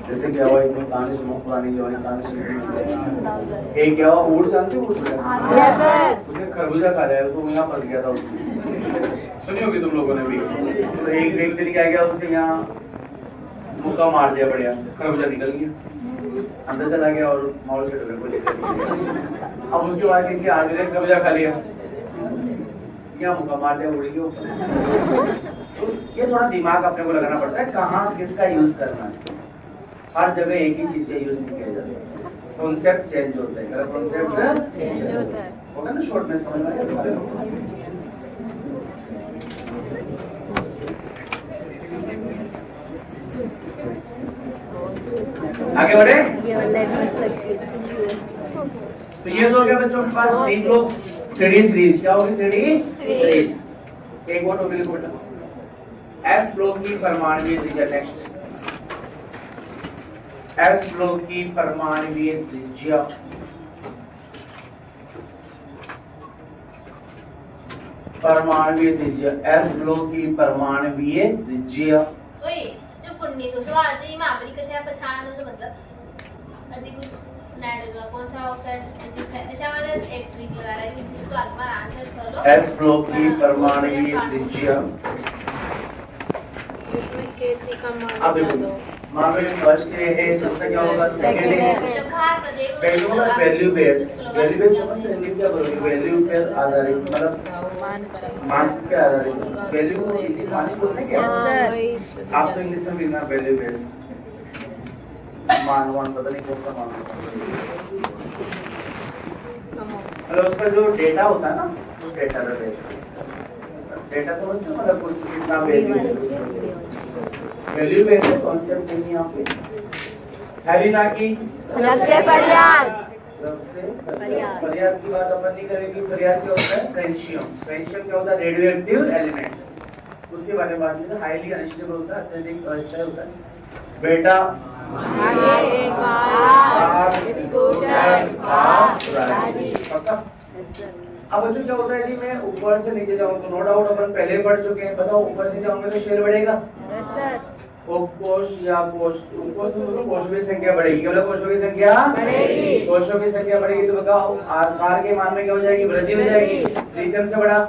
जैसे क्या हुआ, एक कहानी सुनो, पुरानी जवानी कहानी सुनो। एक क्या हुआ, ऊँट जानते हो, ऊँट उसने खरबूजा खा लिया तो यहाँ फंस गया था उसकी, सुनी होगी तुम लोगों ने भी। तो एक व्यक्ति ने क्या किया, उसके यहाँ मुक्का मार दिया, बढ़िया खरबूजा निकल गया, अंदर चला गया और माहौल से डरे को लेकर। अब उसके बाद किसी आदमी ने खरबूजा खा लिया, यहाँ मुक्का मार दिया, उड़ गया। तो ये थोड़ा दिमाग अपने को लगाना पड़ता है, कहाँ किसका यूज करना है। हर जगह एक ही चीज का यूज नहीं किया जाता, कॉन्सेप्ट चेंज होता है। अगर कॉन्सेप्ट चेंज होगा ना, शॉर्ट में समझ में आया तुम्हारे लोग। आगे बढ़े। तो ये तो हो गया बच्चों के पास तीन लोग 3D सीरीज। क्या होगी 3D सीरीज? एक और टॉपिक लिखो बेटा, एस ब्लॉक की परमाणु त्रिज्या। नेक्स्ट, एस ब्लॉक की परमाणु त्रिज्या। परमाणु त्रिज्या, एस ब्लॉक की परमाणु त्रिज्या। ओए जो कुन्नी तो सवाल जी मैं आपरी कशा पहचान लो, तो मतलब अधिक नाइट्रोजन कौन सा ऑक्साइड ऐसा वाला एक ट्रिक लगा रहा है कि इसको एक बार आंसर कर लो। एस ब्लॉक की परमाणु त्रिज्या। अब देखो, मान लो फर्स्ट है, दूसरा क्या होगा, सेकंड है। पहले होगा वैल्यू बेस। वैल्यू बेस समझते हैं क्या बोलोगे? वैल्यू पे आधारित, मतलब मान पे आधारित। वैल्यू को हिंदी मान बोलते हैं क्या? आप तो इंग्लिश में भी ना वैल्यू बेस, मान पता नहीं कौन सा मान। मतलब उसका जो डेटा होता है ना, उस डेटा का बेस। डेटा समझते हो, मतलब कुछ कितना वैल्यू है, वैल्यू बेस कॉन्सेप्ट नहीं है यहाँ पे। हैवी ना की फरियाद की बात अपन नहीं करेंगे। फरियाद क्या होता है? फ्रेंशियम। फ्रेंशियम क्या होता है? Radioactive elements. उसके बारे में बात करते हैं। हाईली अनस्टेबल होता है, अत्यधिक अस्थिर होता है। बेटा अब बच्चों क्या होता है कि मैं ऊपर से नीचे जाऊँ तो नो डाउट अपन पहले पढ़ चुके हैं। बताओ ऊपर से जाऊंगे तो शेल बढ़ेगा, कोश या कोश, कोशों की संख्या बढ़ेगी। क्या बोला? कोशों की संख्या बढ़ेगी। कोशों की संख्या बढ़ेगी तो बताओ आकार के मान में क्या हो जाएगी? वृद्धि हो जाएगी। लिथियम से बड़ा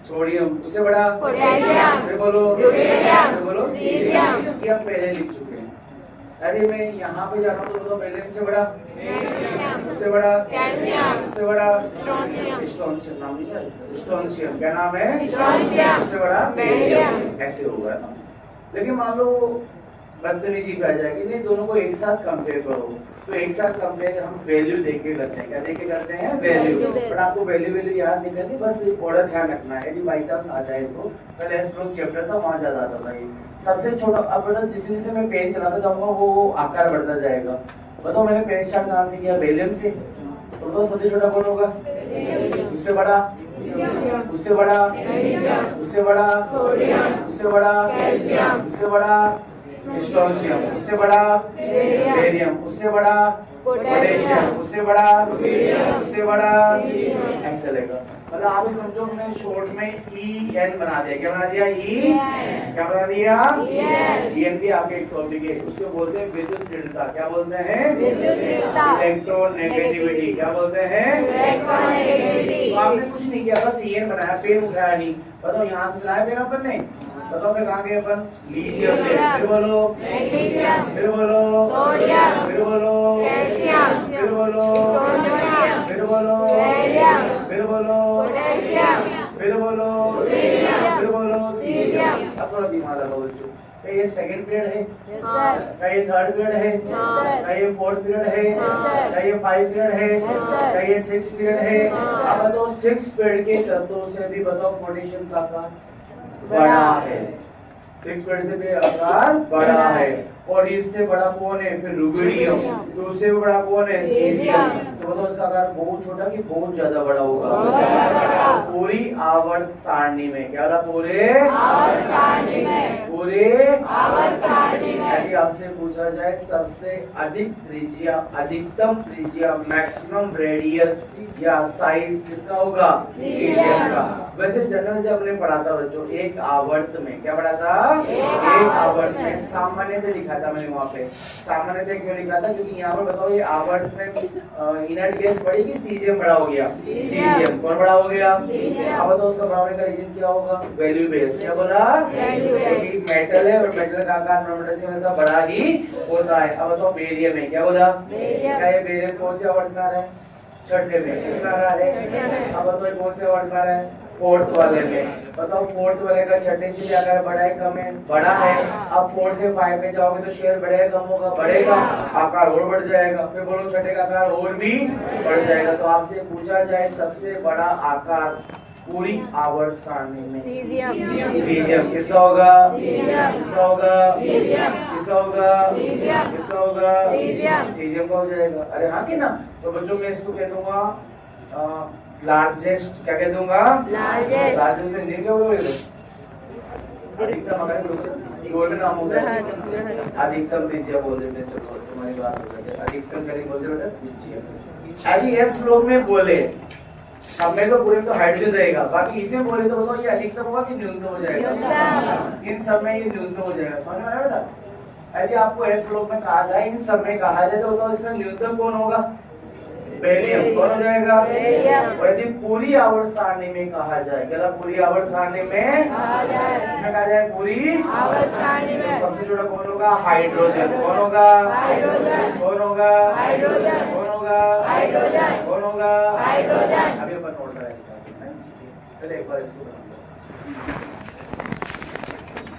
सोडियम, उससे बड़ा पोटेशियम, फिर बोलो यूरेनियम, फिर बोलो सीरियम। ये हम पहले लिख चुके हैं। अरे मैं यहाँ पे जा रहा हूँ तो बताओ पहले से बड़ा मैग्नीशियम, उससे बड़ा कैल्शियम, उससे बड़ा स्ट्रोंशियम। नाम नहीं है स्ट्रोंशियम, क्या नाम है? स्ट्रोंशियम। उससे बड़ा बेरियम। ऐसे होगा ना। लेकिन मान लो बदतमीजी पे आ जाएगी, नहीं दोनों को एक साथ कंपेयर करो। तो एक साथ कंपेयर हम वैल्यू देख के करते हैं। क्या देख के करते हैं? वैल्यू। बट आपको वैल्यू याद नहीं करनी, बस ऑर्डर ध्यान रखना है। यदि बाई चांस आ जाए तो पहले एस ब्लॉक चैप्टर था, वहाँ ज्यादा आता था। ये सबसे छोटा। अब बेटा जिससे मैं पेन चलाता जाऊंगा वो आकार बढ़ता जाएगा। बताओ मैंने पेन स्टार्ट कहाँ से किया? वैल्यूम से। तो सबसे छोटा कौन होगा? उससे बड़ा, उससे बड़ा, उससे बड़ा, उससे बड़ा, उससे बड़ा स्ट्रोंशियम, उससे बड़ा बेरियम, उससे बड़ा पोटेशियम, उससे बड़ा, उससे बड़ा। ऐसे चलेगा। मतलब आप ही समझो हमने शॉर्ट में EN बना दिया। क्या बना दिया? क्या बना दिया? EN भी आपके एक टॉपिक है, उसको बोलते हैं विद्युत दृढ़ता। क्या बोलते हैं? इलेक्ट्रोनेगेटिविटी। क्या बोलते हैं? इलेक्ट्रोनेगेटिविटी। तो आपने कुछ नहीं किया, बस EN बनाया, पेन उठाया नहीं। बताओ यहाँ से लाए पेन अपन ने? बताओ मैं कहाँ गए अपन? लिथियम पे। फिर बोलो मैग्नीशियम, फिर बोलो सोडियम, फिर बोलो कैल्शियम, फिर बोलो पोटेशियम, फिर बोलो बेरियम, फिर बोलो पोटेशियम, फिर बोलो यूरेनियम, फिर बोलो सीरियम। अब थोड़ा दिमाग लगाओ बच्चों। क्या ये सेकंड पीरियड है? क्या ये थर्ड पीरियड है? क्या ये फोर्थ पीरियड है? क्या ये 5 पीरियड है? क्या ये 6 पीरियड है? अब बताओ 6 पीरियड के तत्वों से भी बताओ पोटेशियम का आकार बड़ा है। 6 पीरियड से भी आकार बड़ा है। और इससे बड़ा कौन है? फिर रुबिडियम। तो उससे बड़ा कौन है? सीरियम। तो बताओ इसका आकार बहुत छोटा कि बहुत ज्यादा बड़ा होगा? पूरी आवर्त सारणी में क्या बोला? पूरे आवर्त सारणी में, पूरे आवर्त सारणी में यदि आपसे पूछा जाए सबसे अधिक त्रिज्या, अधिकतम त्रिज्या, मैक्सिमम रेडियस या साइज किसका होगा? सीजियम का। वैसे जनरल जब हमने पढ़ा था बच्चों एक आवर्त में, क्या पढ़ा था? एक आवर्त में सामान्यतः लिखा था मैंने वहाँ पे। सामान्यतः क्यों लिखा था? क्योंकि यहाँ पर बताओ ये आवर्त में इनर्ट गैस बढ़ी कि सीजियम बड़ा हो गया? सीजियम। कौन बड़ा हो गया? अब बताओ उसका बढ़ाने का रीजन क्या होगा? Value base. क्या बोला? क्योंकि मेटल है और मेटल का आकार नॉर्मल से हमेशा बड़ा ही होता है। अब बताओ बेरियम है, क्या बोला? क्या ये बेरियम कौन से आवर्त में आ रहा है? छठे में। किसमें आ रहा है? अब बताओ कौन से आवर्त में आ रहा है? फोर्थ वाले में। बताओ फोर्थ वाले का छठे से आकार बड़ा है कम है? बड़ा है। अब 4 से 5 पे जाओगे तो शेयर बढ़ेगा कम होगा? बढ़ेगा। आकार और बढ़ जाएगा। फिर बोलो छठे का आकार और भी बढ़ जाएगा। तो आपसे पूछा जाए सबसे बड़ा आकार पूरी आवर्त सारणी में सीजियम किसका होगा? किसका होगा? किसका होगा? किसका होगा? सीजियम का हो जाएगा। अरे हाँ कि ना? तो बच्चों मैं इसको कह दूंगा लार्जेस्ट। क्या कह दूंगा? लार्जेस्ट में नहीं क्या बोलोगे? अधिकतम गोल्डन नाम होता है अधिकतम त्रिज्या बोल देते हैं। चलो तुम्हारी बात हो गई। अधिकतम करीब बोल दे बेटा त्रिज्या। यदि एस ब्लॉक में बोले अब में तो पूरे तो हाइड्रोजन रहेगा, बाकी इसमें बोले तो बताओ ये अधिकतम होगा कि न्यूनतम हो जाएगा? इन सब में ये न्यूनतम हो जाएगा। समझ में आया बेटा? यदि आपको एस ब्लॉक में कहा जाए इन सब में कहा जाए तो बताओ इसमें न्यूनतम कौन होगा? बेरियम। कौन हो जाएगा? और यदि पूरी आवर्त सारणी में कहा जाए, क्या पूरी आवर्त सारणी में इसमें कहा जाए पूरी आवर्त सारणी में सबसे छोटा कौन होगा? हाइड्रोजन। कौन होगा? हाइड्रोजन। कौन होगा? हाइड्रोजन। कौन होगा? हाइड्रोजन। कौन होगा? हाइड्रोजन। अभी अपन नोट करेंगे। चलिए एक बार इसको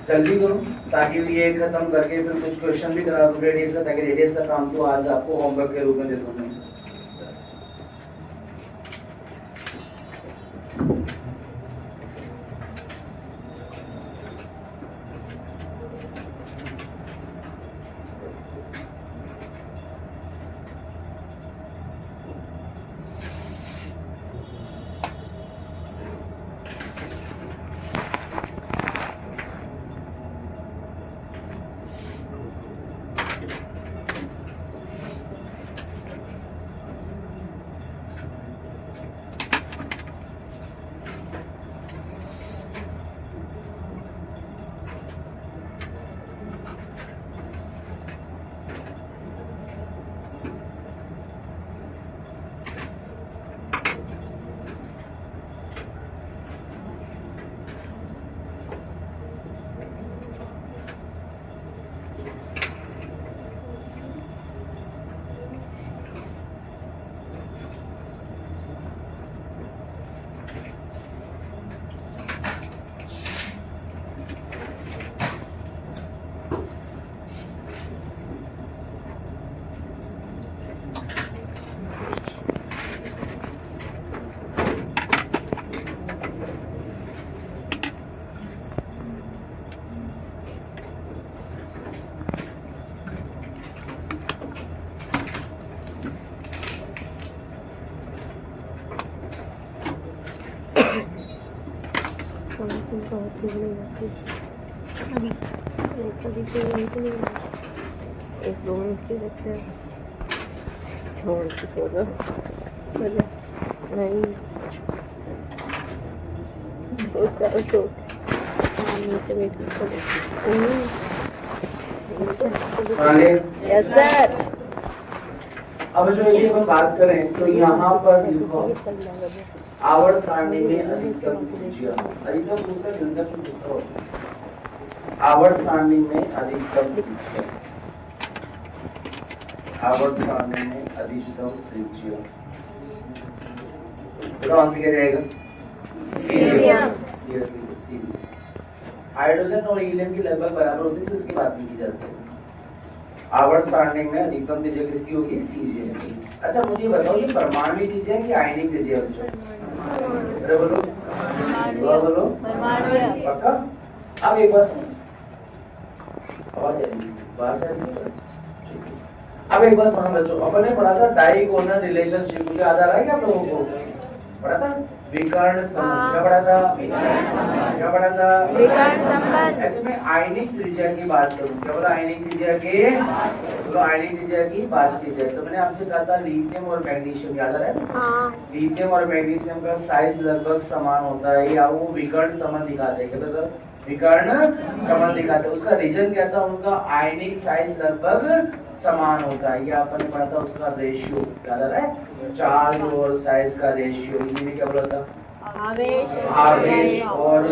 जल्दी करो ताकि ये खत्म करके फिर कुछ क्वेश्चन भी करा दूं रेडियस का, ताकि रेडियस का काम तो आज आपको होमवर्क के रूप में दे दूं मैं। एक 2 मिनट के लगते हैं छोड़ दो नहीं तो यस सर। अब जो ये हम बात करें तो यहाँ पर देखो आवर्त सारणी में अधिकतम त्रिज्या, अधिकतम न्यूनतम आवर्त सारणी में अधिकतम त्रिज्या, आवर्त सारणी में अधिकतम त्रिज्या तो आंसर क्या जाएगा? सीजियम। हाइड्रोजन और हीलियम की लगभग बराबर होती है तो उसकी बात नहीं की जाती है। आवर्त सारणी में अधिकतम त्रिज्या किसकी होगी? सीजियम की। अच्छा मुझे बताओ ये परमाणु त्रिज्या है कि आयनिक त्रिज्या है? अरे बोलो बोलो पक्का? अब एक बार आवाज बाहर से अब एक बार समझ बच्चों, अपन ने पढ़ा था डाइगोनल रिलेशनशिप, मुझे याद आ रहा है क्या आप लोगों को? पढ़ा था विकर्ण संबंध, क्या पढ़ा था? क्या पढ़ा था? विकर्ण संबंध। ऐसे मैं आयनिक त्रिज्या की बात करूं, क्या बोला? आयनिक त्रिज्या की, तो आयनिक त्रिज्या की बात की जाए तो मैंने आपसे कहा था लिथियम और मैग्नीशियम, याद आ रहा है? हाँ। लिथियम और मैग्नीशियम का साइज लगभग समान होता है, या वो विकर्ण संबंध दिखाते हैं, क्या मतलब विकर्ण संबंध दिखाते हैं। उसका रीजन क्या था? उनका आयनिक साइज लगभग समान होता है, ये आपने पढ़ा था उसका रेशियो, याद आ रहा है? चार्ज और साइज का रेशियो, हिंदी में क्या बोला था? आवेश आवेश और